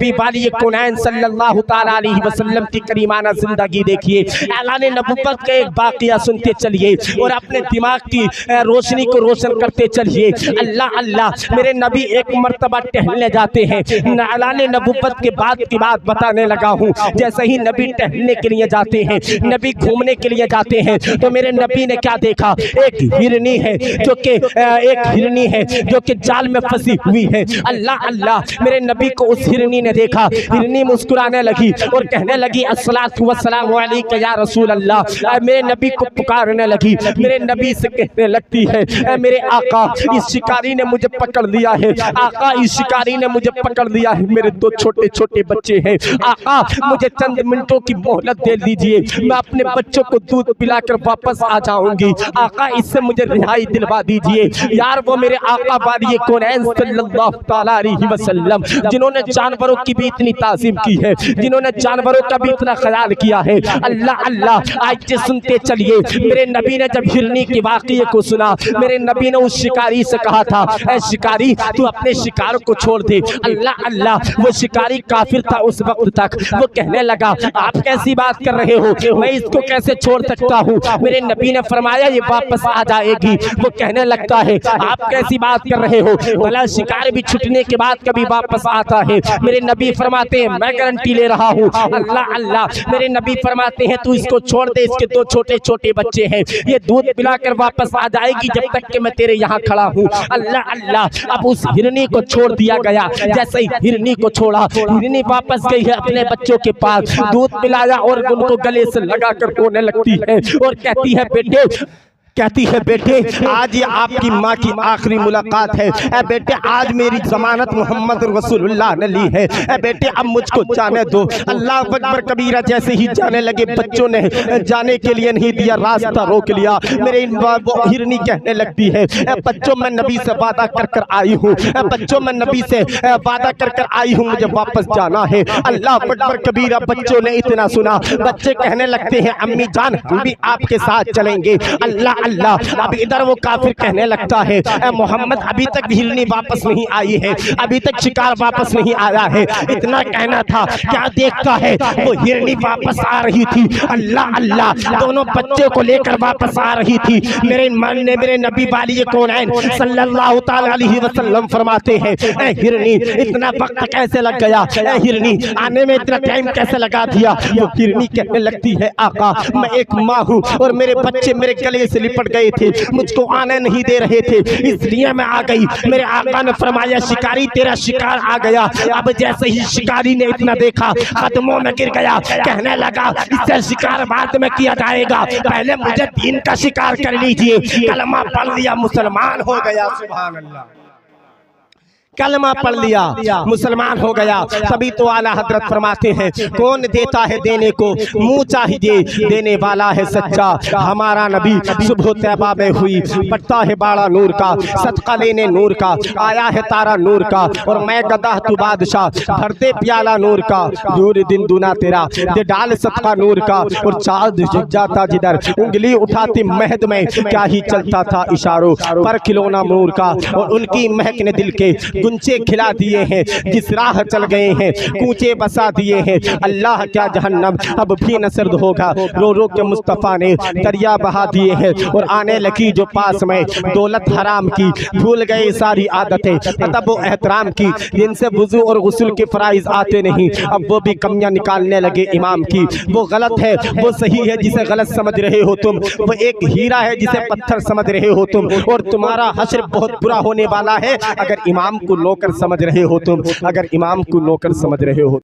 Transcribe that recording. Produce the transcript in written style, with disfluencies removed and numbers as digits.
नबी वाली कौनैन सल्लल्लाहु ताला अलैहि वसल्लम की करीमाना जिंदगी देखिए, ऐलान नबुव्वत का एक वाक़या सुनते चलिए और अपने दिमाग की रोशनी को रोशन करते चलिए। अल्लाह अल्लाह, मेरे नबी एक मर्तबा टहलने जाते हैं। ऐलान नबुव्वत के बाद की बात बताने लगा हूँ। जैसे ही नबी टहलने के लिए जाते हैं, नबी घूमने के लिए जाते हैं, तो मेरे नबी ने क्या देखा, एक हिरनी है जो कि जाल में फंसी हुई है। अल्लाह अल्लाह, मेरे नबी को उस हिरनी ने देखा। हिरनी मुस्कुराने लगी और कहने लगी अस्सलातु वस्सलामु अलैका या रसूल अल्लाह। मेरे नबी को पुकारने लगी। मेरे नबी से कहने लगती है, मेरे आका, इस शिकारी ने मुझे पकड़ लिया है। आका, इस शिकारी ने मुझे पकड़ लिया है। मेरे दो छोटे छोटे बच्चे हैं। आका, मुझे चंद मिनटों की मोहलत दे दीजिए, मैं अपने बच्चों को दूध पिलाकर वापस आ जाऊंगी। आका, इससे मुझे रिहाई दिलवा दीजिए। यार, वो मेरे आका वाली कौनैन सल्लल्लाहु ताला अलैहि वसल्लम, जिन्होंने जानवरों की भी इतनी ताज़ीम की है, जिन्होंने जानवरों का भी इतना ख्याल किया है। अल्लाह अल्लाह, आज सुनते चलिए। मेरे नबी ने जब हिरनी के वाक़ये को सुना, मेरे नबी ने उस शिकारी से कहा था, ऐ शिकारी, तू अपने शिकार को छोड़ दे। अल्लाह अल्लाह, वो शिकारी काफिर था उस वक्त तक। वो कहने लगा, आप कैसी बात कर रहे हो, मैं इसको कैसे छोड़ सकता हूँ। मेरे नबी ने फरमाया, ये वापस आ जाएगी। वो कहने लगता है, आप कैसी बात कर रहे हो, भला शिकार भी छुटने के बाद कभी वापस आता है। मेरे नबी फरमाते हैं, मैं गारंटी ले रहा हूँ। अल्लाह अल्लाह, मेरे नबी फरमाते हैं, तू इसको छोड़ दे, इसके दो छोटे छोटे बच्चे हैं, ये दूध पिलाकर वापस आ जाएगी जब तक कि मैं तेरे यहाँ खड़ा हूँ। अल्लाह अल्लाह, अब उस हिरनी को छोड़ दिया गया। जैसे ही हिरनी को छोड़ा, हिरनी वापस गई है अपने बच्चों के पास, दूध पिलाया और उनको गले से लगाकर रोने लगती है और कहती है बेटे, आज ये आपकी माँ की आखिरी मुलाकात है। ए बेटे, आज मेरी जमानत मोहम्मद रसूलुल्लाह ने ली है। ए बेटे, अब मुझको जाने दो। अल्लाह अकबर कबीरा। जैसे ही जाने लगे, बच्चों ने जाने के लिए नहीं दिया, रास्ता रोक लिया। मेरे हिरनी कहने लगती है, बच्चों, मैं नबी से वादा कर कर आई हूँ। बच्चों, मैं नबी से वादा कर कर आई हूँ, मुझे वापस जाना है। अल्लाह अकबर कबीरा। बच्चों ने इतना सुना, बच्चे कहने लगते हैं, अम्मी जान, हम भी आपके साथ चलेंगे। अल्लाह अल्लाह, अब इधर वो काफिर कहने लगता है, मोहम्मद, अभी तक हिरनी वापस नहीं आई है, अभी तक शिकार वापस नहीं आया है। इतना कहना था, क्या देखता है, वो हिरनी वापस आ रही थी। अल्लाह अल्लाह, दोनों बच्चों को लेकर वापस आ रही थी। मेरे नबी वाली कौनैन सल्लल्लाहु ताला अलैहि वसल्लम फरमाते हैं, हिरनी, इतना वक्त कैसे लग गया, हिरनी आने में इतना टाइम कैसे लगा दिया। वो हिरनी कहने लगती है, आका, मैं एक माँ हूँ और मेरे बच्चे मेरे गले से लिपट गए थे, मुझको आने नहीं दे रहे थे, इसलिए मैं आ गई। मेरे आका ने फरमाया, शिकारी, तेरा शिकार आ गया। अब जैसे ही शिकारी ने इतना देखा, कदमों में गिर गया, कहने लगा, इससे शिकार बाद में किया जाएगा, पहले मुझे दीन का शिकार कर लीजिए। कलमा पढ़ लिया, मुसलमान हो गया। सुभान अल्लाह, कलमा पढ़ लिया, मुसलमान हो गया। तभी तो आला हजरत फरमाते हैं, कौन देता है देने को, मुँह चाहिए देने वाला है सच्चा। हमारा नबी सुबह तैबा में हुई, पड़ता है बाड़ा नूर का, सदका लेने नूर का, आया है तारा नूर का, और मैं गदा तू बादशाह, भरते प्याला नूर का, दूर दिन दुना तेरा, दे डाल सदका नूर का, और चाँद झुक जाता जिधर, उंगली उठाती महद में, क्या ही चलता था इशारों पर खिलौना नूर का, और उनकी महक ने दिल के गुंचे खिला दिए हैं, जिस राह चल गए हैं कूचे बसा दिए हैं। अल्लाह, क्या जहन्नम अब भी न सर्द होगा, रो रो के मुस्तफ़ा ने दरिया बहा दिए हैं। और आने लगी जो पास में दौलत हराम की, भूल गए सारी आदतें अदब व एहतराम की, जिनसे वुज़ू और गुस्ल के फ़राइज़ आते नहीं, अब वो भी कमियां निकालने लगे इमाम की। वो गलत है, वो सही है जिसे गलत समझ रहे हो तुम, वो एक हीरा है जिसे पत्थर समझ रहे हो तुम, और तुम्हारा हश्र बहुत बुरा होने वाला है अगर इमाम को नौकर समझ रहे हो तुम, अगर इमाम को नौकर समझ रहे हो।